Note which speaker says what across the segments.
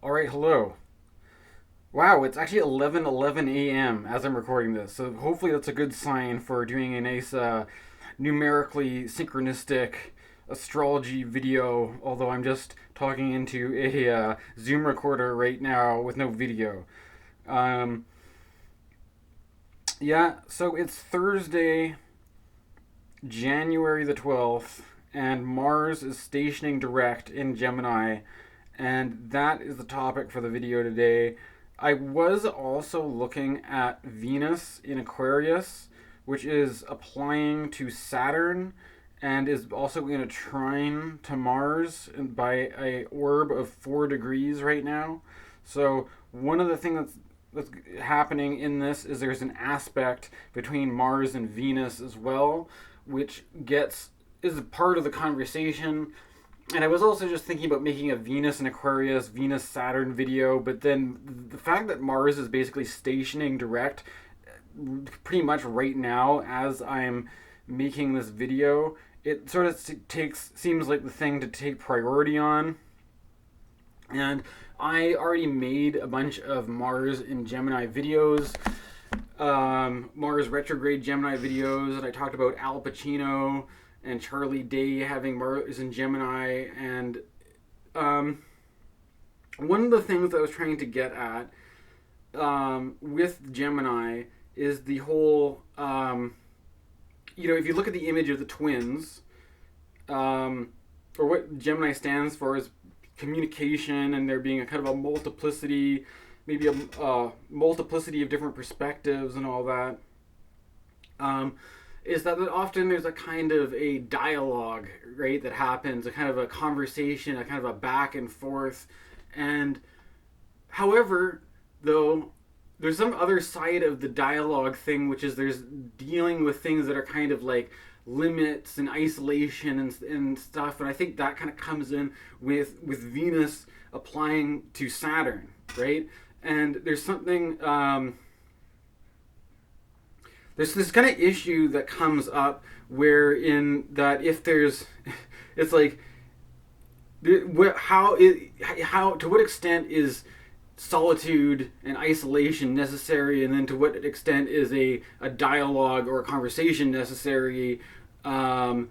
Speaker 1: All right, hello. Wow, it's actually 11:11 a.m. as I'm recording this. So hopefully that's a good sign for doing a nice numerically synchronistic astrology video, although I'm just talking into a Zoom recorder right now with no video. Um, yeah, so it's Thursday, January the 12th, and Mars is stationing direct in Gemini, and that is the topic for the video today. I was also looking at Venus in Aquarius, which is applying to Saturn and is also in a trine to Mars by a orb of 4 degrees right now. So one of the things that's happening in this is there's an aspect between Mars and Venus as well, which gets is part of the conversation. And I was also just thinking about making a Venus and Aquarius, Venus Saturn video, but then the fact that Mars is basically stationing direct pretty much right now as I'm making this video, it sort of seems like the thing to take priority on. And I already made a bunch of Mars in Gemini videos, Mars retrograde Gemini videos, and I talked about Al Pacino and Charlie Day having Mars in Gemini. And one of the things I was trying to get at with Gemini is the whole, if you look at the image of the twins, or what Gemini stands for is communication, and there being a kind of a multiplicity, maybe a multiplicity of different perspectives and all that. Is that often there's a kind of a dialogue, right, that happens, a kind of a conversation, a kind of a back and forth. And however, though, there's some other side of the dialogue thing, which is there's dealing with things that are kind of like limits and isolation and stuff. And I think that kind of comes in with Venus applying to Saturn, right? And there's something... there's this kind of issue that comes up where in that if there's, it's like, how to what extent is solitude and isolation necessary, and then to what extent is a dialogue or a conversation necessary, and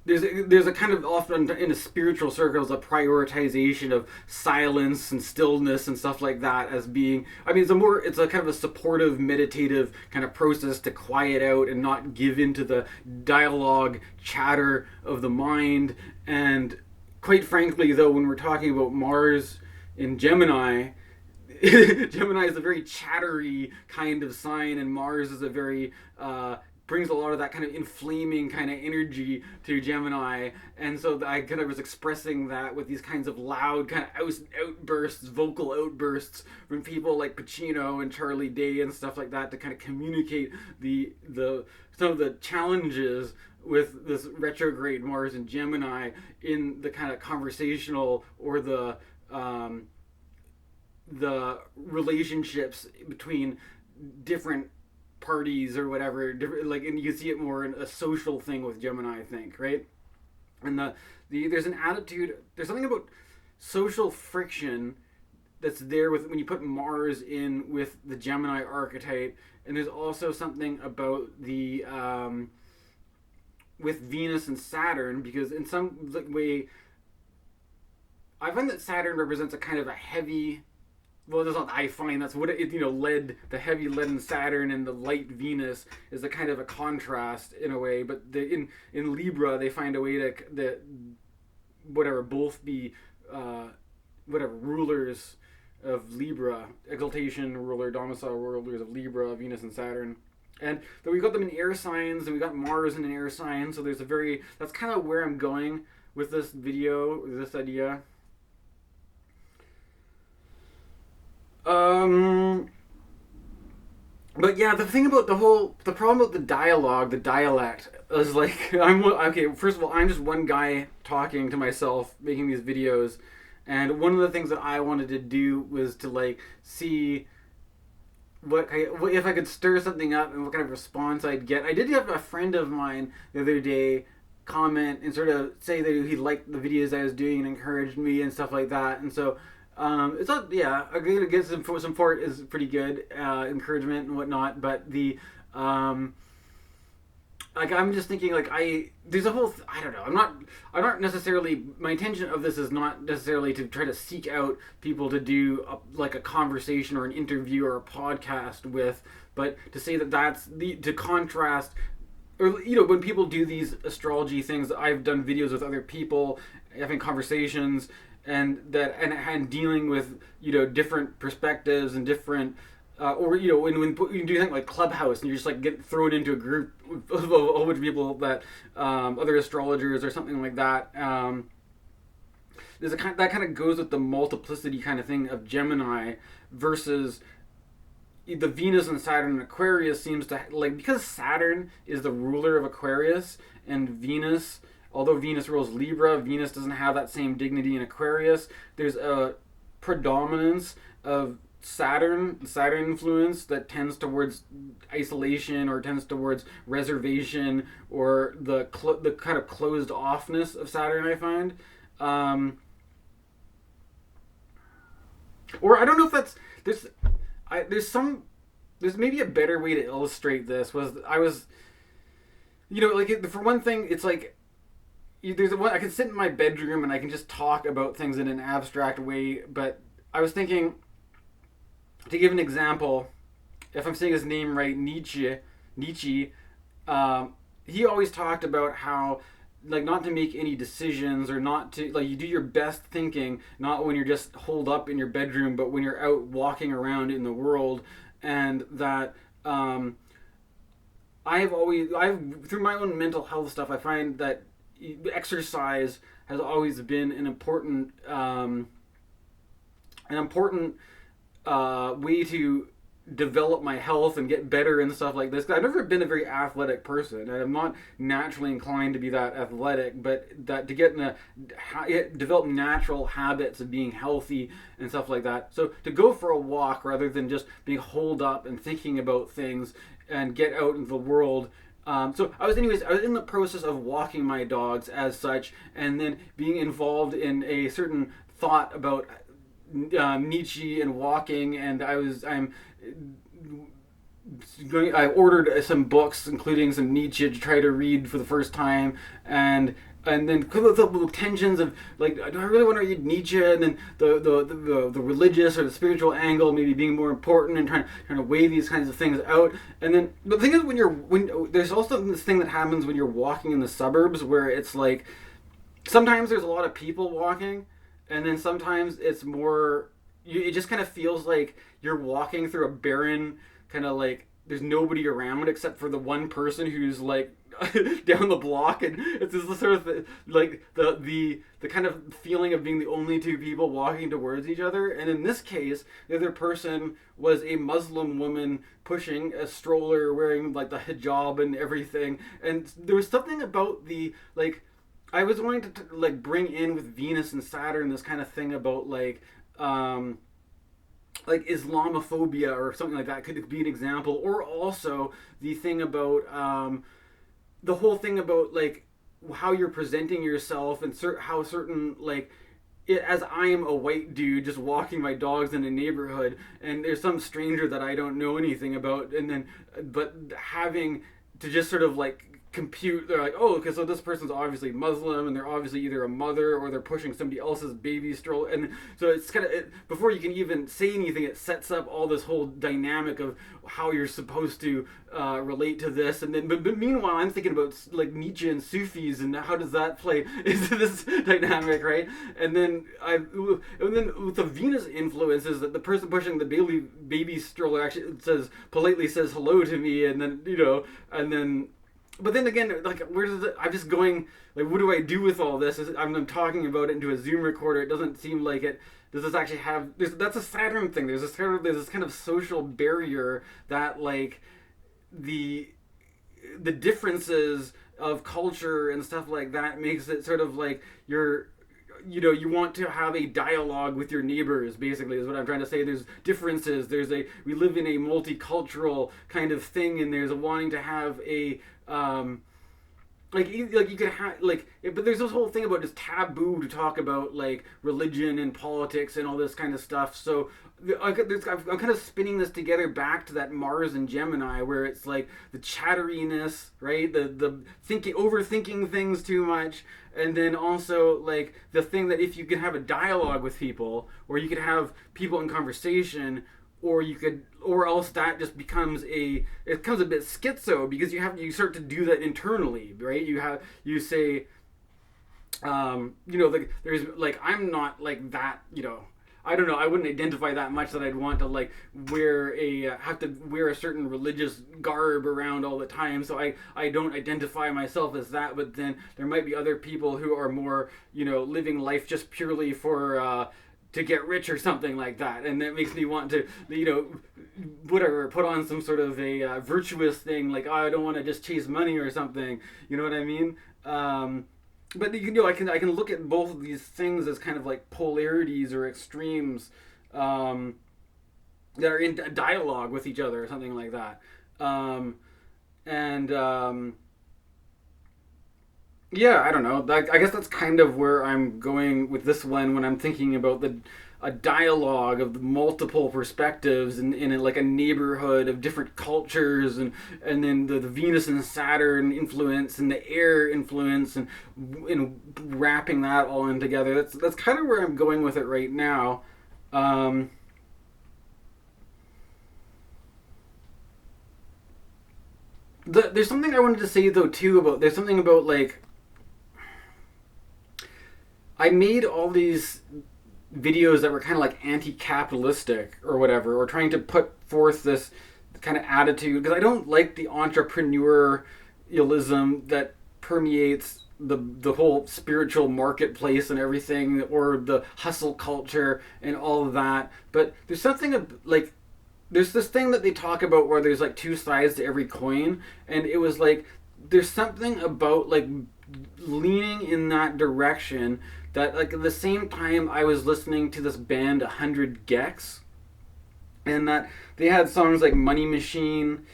Speaker 1: there's a kind of often in a spiritual circles a prioritization of silence and stillness and stuff like that as being, I mean, it's a kind of a supportive meditative kind of process to quiet out and not give into the dialogue chatter of the mind. And quite frankly, though, when we're talking about Mars in Gemini, Gemini is a very chattery kind of sign, and Mars is a very brings a lot of that kind of inflaming kind of energy to Gemini. And so I kind of was expressing that with these kinds of loud kind of outbursts, vocal outbursts from people like Pacino and Charlie Day and stuff like that, to kind of communicate the some of the challenges with this retrograde Mars in Gemini in the kind of conversational or the relationships between different parties or whatever, like, and you can see it more in a social thing with Gemini, I think, right? And there's an attitude, there's something about social friction that's there with when you put Mars in with the Gemini archetype. And there's also something about the with Venus and Saturn, because in some way I find that Saturn represents a kind of a heavy, well, that's not I find, that's what it, lead, the heavy leaden Saturn and the light Venus is a kind of a contrast in a way. But in Libra, they find a way to both be rulers of Libra, exaltation ruler, domicile rulers of Libra, Venus and Saturn. And then we've got them in air signs, and we got Mars in an air sign. So there's that's kind of where I'm going with this video, this idea. But yeah, the thing about the problem about the dialogue, the dialect, is like, first of all, I'm just one guy talking to myself, making these videos, and one of the things that I wanted to do was to, like, see what if I could stir something up and what kind of response I'd get. I did have a friend of mine the other day comment and sort of say that he liked the videos I was doing and encouraged me and stuff like that. And so it's not, yeah, I'm gonna get some support is pretty good, encouragement and whatnot. But the like, I'm just thinking, like, there's a whole I don't know, I'm not necessarily, my intention of this is not necessarily to try to seek out people to do like a conversation or an interview or a podcast with, but to say that to contrast, or, you know, when people do these astrology things, I've done videos with other people having conversations and dealing with, you know, different perspectives and different or, you know, when you do something like Clubhouse and you just like get thrown into a group of a whole bunch of people that other astrologers or something like that. There's that kind of goes with the multiplicity kind of thing of Gemini versus the Venus and Saturn and Aquarius seems to, like, because Saturn is the ruler of Aquarius and Venus, although Venus rules Libra, Venus doesn't have that same dignity in Aquarius. There's a predominance of Saturn influence that tends towards isolation or tends towards reservation or the kind of closed offness of Saturn, I find. Or I don't know if that's there's maybe a better way to illustrate this. I was, you know, like, for one thing, it's like I can sit in my bedroom and I can just talk about things in an abstract way. But I was thinking, to give an example, if I'm saying his name right, Nietzsche, he always talked about how, like, not to make any decisions, or not to, like, you do your best thinking not when you're just holed up in your bedroom, but when you're out walking around in the world. And that I've through my own mental health stuff, I find that exercise has always been an important way to develop my health and get better and stuff like this. 'Cause I've never been a very athletic person, and I'm not naturally inclined to be that athletic, but that to develop natural habits of being healthy and stuff like that. So to go for a walk rather than just being holed up and thinking about things and get out into the world. So I was in the process of walking my dogs as such, and then being involved in a certain thought about Nietzsche and walking, and I ordered some books, including some Nietzsche, to try to read for the first time, and then the tensions of, like, do I really want to read Nietzsche, and then the religious or the spiritual angle maybe being more important, and trying to weigh these kinds of things out. And then the thing is, when there's also this thing that happens when you're walking in the suburbs, where it's like sometimes there's a lot of people walking, and then sometimes it's more, it just kind of feels like you're walking through a barren, kind of like there's nobody around except for the one person who's like down the block, and it's this sort of like the kind of feeling of being the only two people walking towards each other. And in this case, the other person was a Muslim woman pushing a stroller, wearing like the hijab and everything. And there was something about the, like, I was wanting to like bring in with Venus and Saturn this kind of thing about like Islamophobia or something like that could be an example, or also the thing about the whole thing about like how you're presenting yourself, and how certain, like, as I am a white dude just walking my dogs in a neighborhood, and there's some stranger that I don't know anything about, and then but having to just sort of like compute, they're like, oh, okay, so this person's obviously Muslim, and they're obviously either a mother or they're pushing somebody else's baby stroller, and so it's kind of, before you can even say anything, it sets up all this whole dynamic of how you're supposed to relate to this. And then but meanwhile, I'm thinking about like Nietzsche and Sufis, and how does that play into this dynamic, right? And then with the Venus influences, that the person pushing the baby stroller actually politely says hello to me, and then, you know, and then. But then again, like, where does it? I'm just going, like, what do I do with all this? I'm talking about it into a Zoom recorder. It doesn't seem like it. Does this actually have? That's a Saturn thing. There's this kind of social barrier that, like, the differences of culture and stuff like that makes it sort of like you want to have a dialogue with your neighbors, basically, is what I'm trying to say. There's differences. We live in a multicultural kind of thing, and there's a wanting to have a like you could have like, but there's this whole thing about just taboo to talk about like religion and politics and all this kind of stuff. So I'm kind of spinning this together back to that Mars and Gemini, where it's like the chatteriness, right? The thinking, overthinking things too much, and then also like the thing that if you can have a dialogue with people, or you could have people in conversation, or you could, or else that just becomes it becomes a bit schizo, because you start to do that internally, right? You say, like there's like, I'm not like that, I don't know. I wouldn't identify that much that I'd want to like have to wear a certain religious garb around all the time. So I don't identify myself as that. But then there might be other people who are more, living life just purely for to get rich or something like that, and that makes me want to, whatever, put on some sort of a virtuous thing, like, oh, I don't want to just chase money or something. You know what I mean? But I can look at both of these things as kind of like polarities or extremes that are in dialogue with each other or something like that. And yeah, I don't know. I guess that's kind of where I'm going with this one when I'm thinking about a dialogue of multiple perspectives in like a neighborhood of different cultures, and then the Venus and Saturn influence and the air influence, and wrapping that all in together. That's kind of where I'm going with it right now. There's something I wanted to say though too about, there's something about like, I made all these videos that were kind of like anti-capitalistic or whatever, or trying to put forth this kind of attitude, because I don't like the entrepreneurialism that permeates the whole spiritual marketplace and everything, or the hustle culture and all of that. But there's something like, there's this thing that they talk about where there's like two sides to every coin, and it was like, there's something about like leaning in that direction, that like at the same time I was listening to this band 100 Gex, and that they had songs like Money Machine,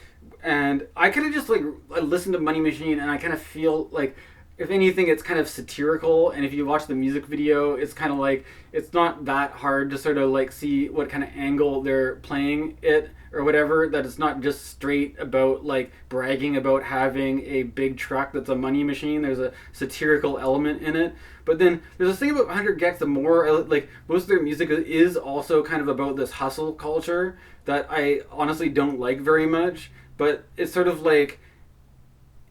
Speaker 1: and I kind of just like, I listened to Money Machine and I kind of feel like, if anything, it's kind of satirical, and if you watch the music video, it's kind of like, it's not that hard to sort of like see what kind of angle they're playing it or whatever, that it's not just straight about like bragging about having a big truck that's a money machine. There's a satirical element in it. But then there's this thing about 100 Gex, the more like, most of their music is also kind of about this hustle culture that I honestly don't like very much, but it's sort of like,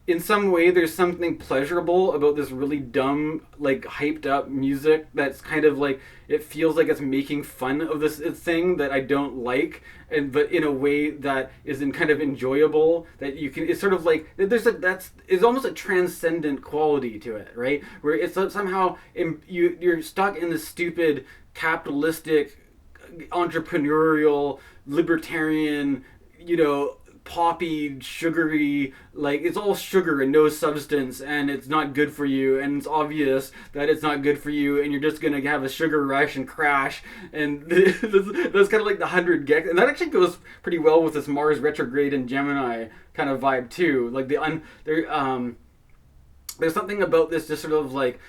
Speaker 1: in some way there's something pleasurable about this really dumb, like hyped up music that's kind of like, it feels like it's making fun of this thing that I don't like, and but in a way that is in kind of enjoyable, that you can, it's sort of like, it's almost a transcendent quality to it, right? Where it's somehow you're stuck in this stupid capitalistic, entrepreneurial, libertarian, poppy, sugary, like it's all sugar and no substance, and it's not good for you, and it's obvious that it's not good for you, and you're just gonna have a sugar rush and crash, and that's kind of like the 100 Gex, and that actually goes pretty well with this Mars retrograde and Gemini kind of vibe too. Like there's something about this just sort of like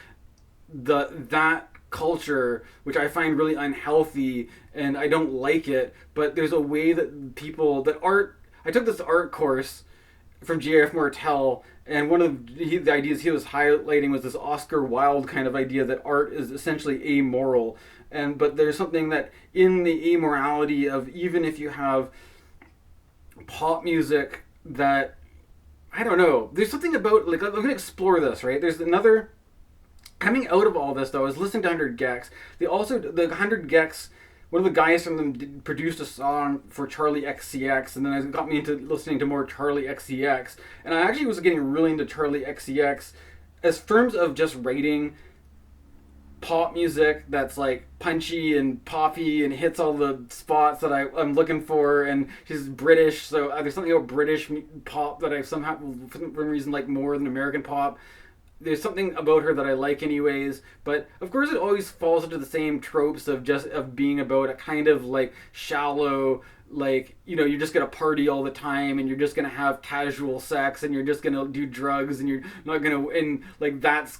Speaker 1: that culture, which I find really unhealthy, and I don't like it, but there's a way that people, that art, I took this art course from J.F. Martel, and one of the ideas he was highlighting was this Oscar Wilde kind of idea that art is essentially amoral. But there's something that in the amorality of, even if you have pop music that, I don't know, there's something about, like, I'm going to explore this, right? There's another, coming out of all this though, I was listening to 100 Gex. The 100 Gex, one of the guys from them produced a song for Charlie XCX, and then it got me into listening to more Charlie XCX. And I actually was getting really into Charlie XCX as terms of just writing pop music that's like punchy and poppy and hits all the spots that I'm looking for. And she's British, so there's something about British pop that I somehow, for some reason, like more than American pop. There's something about her that I like anyways, but of course it always falls into the same tropes of being about a kind of like shallow, like, you know, you're just gonna party all the time, and you're just gonna have casual sex, and you're just gonna do drugs, and you're not gonna, and like that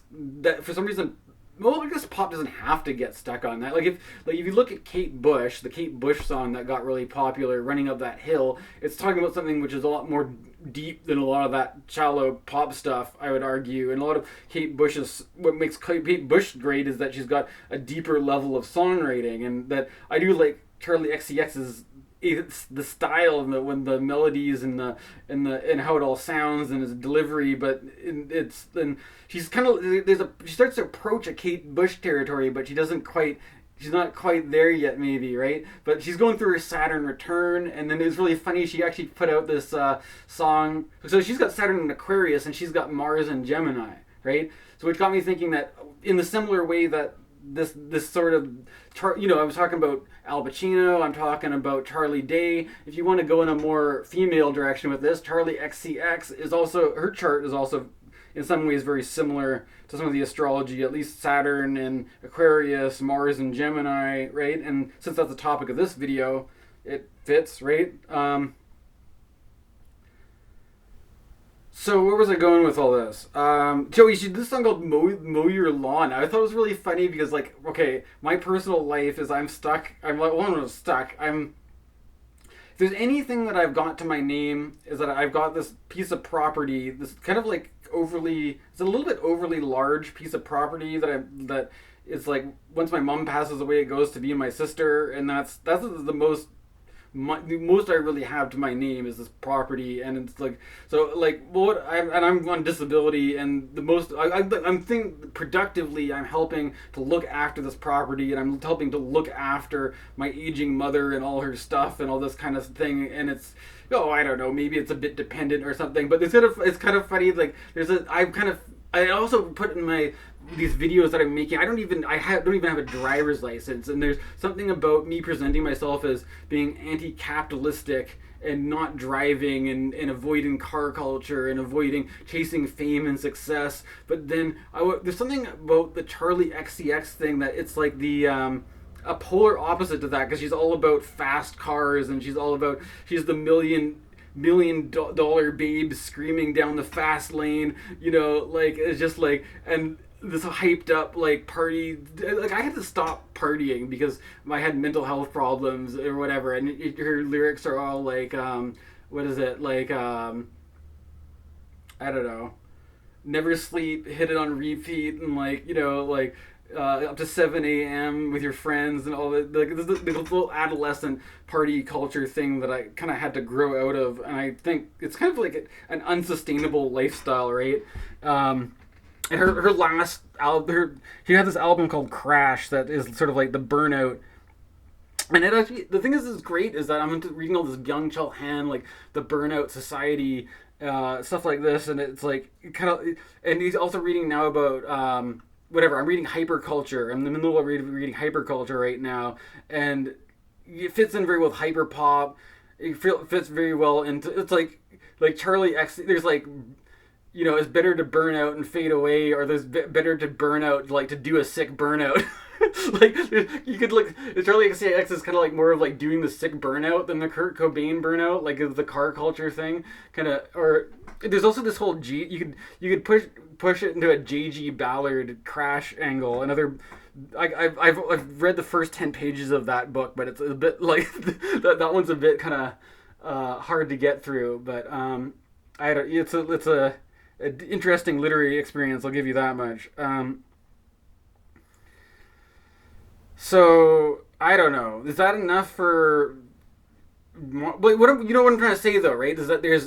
Speaker 1: for some reason. Well, I guess pop doesn't have to get stuck on that. Like if you look at Kate Bush, the Kate Bush song that got really popular, "Running Up That Hill," it's talking about something which is a lot more deep than a lot of that shallow pop stuff, I would argue. And a lot of Kate Bush's, what makes Kate Bush great is that she's got a deeper level of songwriting, and that I do like Charlie XCX's. It's the style and when the melodies and how it all sounds and his delivery, but she's kind of she starts to approach a Kate Bush territory, but she's not quite there yet, maybe, right? But she's going through her Saturn return, and then it's really funny. She actually put out this song. So she's got Saturn in Aquarius, and she's got Mars in Gemini, right? So which got me thinking that in the similar way that this sort of, you know, I was talking about Al Pacino, I'm talking about Charlie Day. If you want to go in a more female direction with this, Charlie XCX is also, her chart is also in some ways very similar to some of the astrology, at least Saturn and Aquarius, Mars and Gemini, right? And since that's the topic of this video, it fits, right? So where was I going with all this? Joey, this song called Mow Your Lawn. I thought it was really funny because, like, okay, my personal life is I'm stuck. I'm like, well, I'm not stuck. If there's anything that I've got to my name is that I've got this piece of property, this kind of like it's a little bit overly large piece of property that it's like once my mom passes away, it goes to be my sister, and that's the most I really have to my name is this property, and it's like, so like, I'm on disability, and the most I'm thinking productively, I'm helping to look after this property, and I'm helping to look after my aging mother and all her stuff and all this kind of thing, and it's, I don't know, maybe it's a bit dependent or something, but it's kind of funny, like I also put in these videos that I'm making, I don't even have a driver's license, and there's something about me presenting myself as being anti-capitalistic and not driving and avoiding car culture and avoiding chasing fame and success. But then there's something about the Charlie XCX thing that it's like a polar opposite to that, because she's all about fast cars, and she's the million dollar babe screaming down the fast lane, you know, like, it's just like, and this hyped up like party, like I had to stop partying because I had mental health problems or whatever, and her lyrics are all like what is it, like I don't know, never sleep, hit it on repeat, and like, you know, like up to 7 a.m. with your friends and all that, like this little adolescent party culture thing that I kind of had to grow out of, and I think it's kind of like an unsustainable lifestyle, right? And her last album, she had this album called Crash that is sort of like the burnout. And it actually, the thing is great is that I'm into reading all this Young Chul Han, like the Burnout Society, stuff like this, and it's like kind of, and he's also reading now about whatever. I'm reading Hyperculture. I'm in the middle of reading Hyperculture right now, and it fits in very well with hyperpop. It fits very well into, it's like Charlie X. There's like, you know, it's better to burn out and fade away, or there's better to burn out, like to do a sick burnout. Like, you could look, Charlie XCX is kind of like more of like doing the sick burnout than the Kurt Cobain burnout, like the car culture thing, kind of. Or there's also this whole you could push it into a J.G. Ballard Crash angle. Another, I've read the first 10 pages of that book, but it's a bit like that one's a bit kind of hard to get through. But it's a interesting literary experience, I'll give you that much. So I don't know. Is that enough for? But what you know what I'm trying to say though, right? Is that there's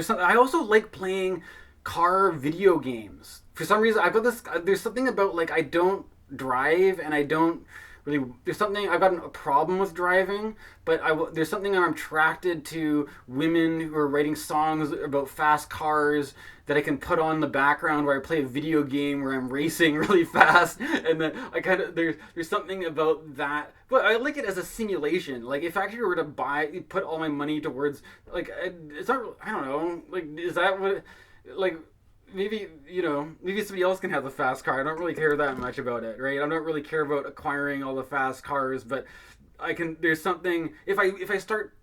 Speaker 1: something. I also like playing car video games. For some reason, I've got this. There's something about, like, I don't drive, and I don't really. There's something, I've got a problem with driving, but there's something I'm attracted to women who are writing songs about fast cars that I can put on the background where I play a video game where I'm racing really fast, and then I kind of there's something about that. But I like it as a simulation. Like, if I actually were to put all my money towards, like, it's not, I don't know, like, is that what, like, maybe, maybe somebody else can have the fast car. I don't really care that much about it, right? I don't really care about acquiring all the fast cars, but there's something, if I start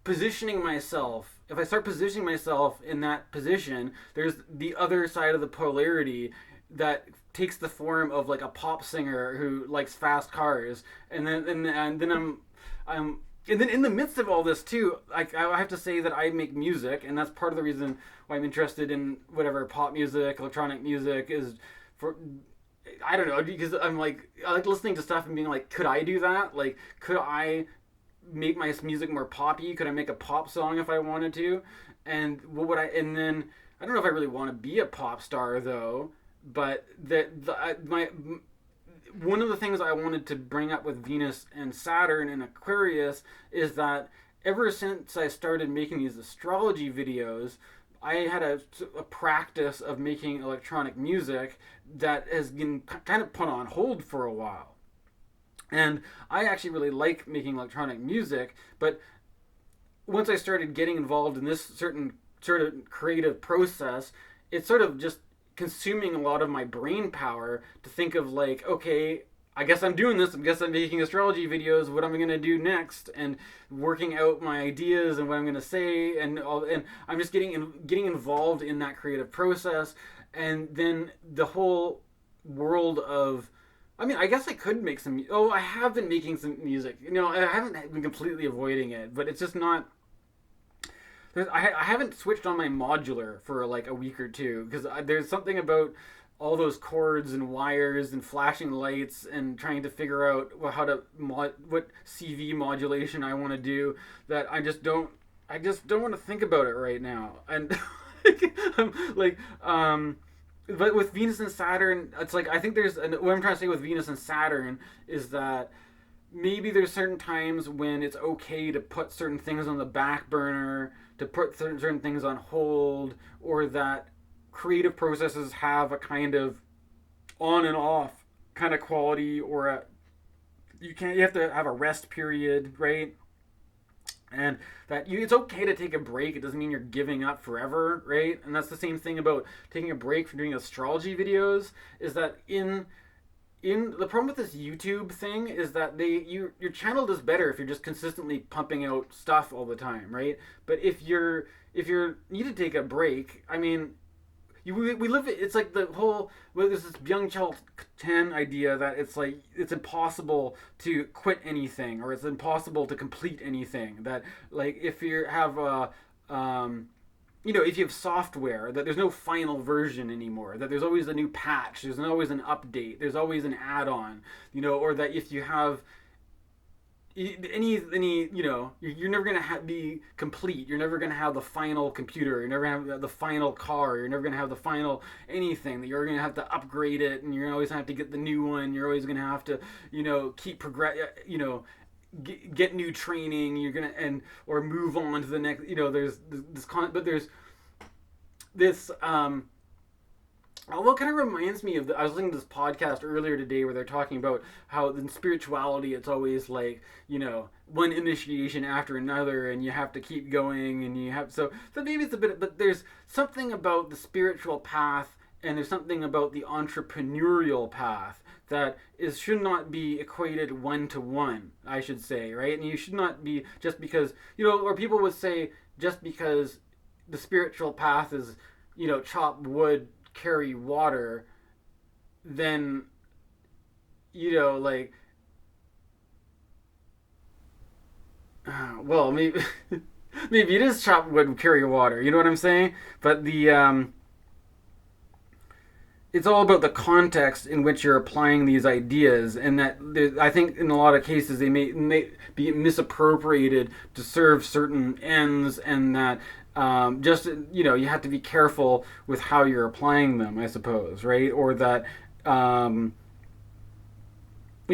Speaker 1: positioning myself, if I start positioning myself in that position, there's the other side of the polarity that takes the form of like a pop singer who likes fast cars, and then I'm and then in the midst of all this too, I have to say that I make music, and that's part of the reason why I'm interested in whatever pop music, electronic music is for. I don't know, because I like listening to stuff and being like, could I do that? Like, could I make my music more poppy? Could I make a pop song if I wanted to? And what would I? And then I don't know if I really want to be a pop star though. But my one of the things I wanted to bring up with Venus and Saturn and Aquarius is that ever since I started making these astrology videos, I had a practice of making electronic music that has been kind of put on hold for a while. And I actually really like making electronic music, but once I started getting involved in this certain sort of creative process, it sort of just consuming a lot of my brain power to think of like, okay, I guess I'm doing this. I guess I'm making astrology videos. What am I going to do next? And working out my ideas and what I'm going to say, and I'm just getting involved in that creative process. And then the whole world of, I mean, I guess I could make some. Oh, I have been making some music. I haven't been completely avoiding it, but it's just not. I haven't switched on my modular for like a week or two because there's something about all those cords and wires and flashing lights and trying to figure out what CV modulation I want to do that I just don't want to think about it right now. And I'm like, but with Venus and Saturn, it's like I think what I'm trying to say with Venus and Saturn is that maybe there's certain times when it's okay to put certain things on the back burner, to put certain things on hold, or that creative processes have a kind of on and off kind of quality, or you have to have a rest period, right? And that it's okay to take a break. It doesn't mean you're giving up forever, right? And that's the same thing about taking a break from doing astrology videos, is that in the problem with this YouTube thing is that your channel does better if you're just consistently pumping out stuff all the time, right? But if you need to take a break, I mean, we live. It's like the whole there's this Byung-Chul Tan idea that it's like it's impossible to quit anything, or it's impossible to complete anything. That like if you have if you have software, that there's no final version anymore, that there's always a new patch, there's always an update, there's always an add-on, or that if you have you're never going to be complete. You're never going to have the final computer. You're never going to have the final car. You're never going to have the final anything. That you're going to have to upgrade it, and you're always going to have to get the new one. You're always going to have to, keep get new training. You're going to or move on to the next. There's but there's this. Although it kind of reminds me of I was listening to this podcast earlier today where they're talking about how in spirituality it's always like, one initiation after another, and you have to keep going, and you have so maybe it's a bit, but there's something about the spiritual path, and there's something about the entrepreneurial path that should not be equated one to one, I should say, right? And you should not be just because, or people would say just because the spiritual path is, chop wood, carry water, then well, maybe maybe it is chop wood, carry water, you know what I'm saying? But it's all about the context in which you're applying these ideas, and that I think in a lot of cases they may be misappropriated to serve certain ends, and that you have to be careful with how you're applying them, I suppose, right? Or that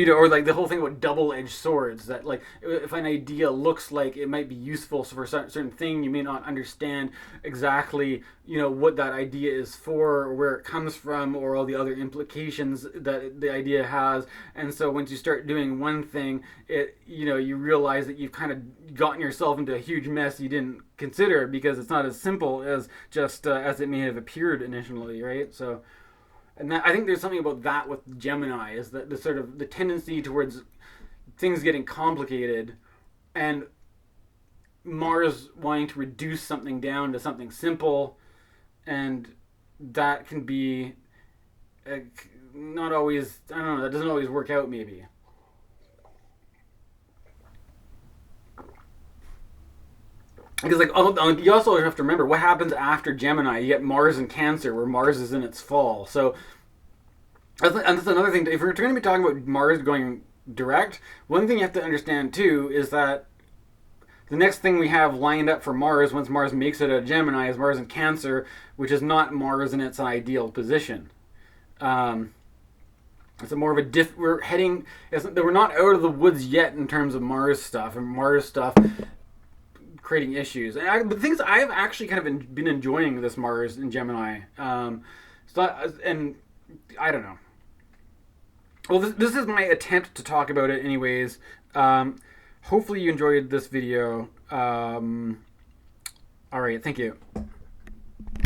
Speaker 1: or like the whole thing about double-edged swords, that like if an idea looks like it might be useful for a certain thing, you may not understand exactly, what that idea is for, or where it comes from, or all the other implications that the idea has. And so once you start doing one thing, you realize that you've kind of gotten yourself into a huge mess you didn't consider, because it's not as simple as just as it may have appeared initially, right? So. And I think there's something about that with Gemini, is that the sort of the tendency towards things getting complicated, and Mars wanting to reduce something down to something simple, and that can be not always, I don't know, that doesn't always work out maybe. Because you also have to remember what happens after Gemini. You get Mars in Cancer, where Mars is in its fall. So and that's another thing. If we're going to be talking about Mars going direct, one thing you have to understand too is that the next thing we have lined up for Mars, once Mars makes it a Gemini, is Mars in Cancer, which is not Mars in its ideal position. It's a more of a we're heading. We're not out of the woods yet in terms of Mars stuff, and Mars stuff creating issues. And the things I have actually kind of been enjoying this Mars in Gemini. And I don't know. Well, this is my attempt to talk about it anyways. Hopefully you enjoyed this video. All right, thank you.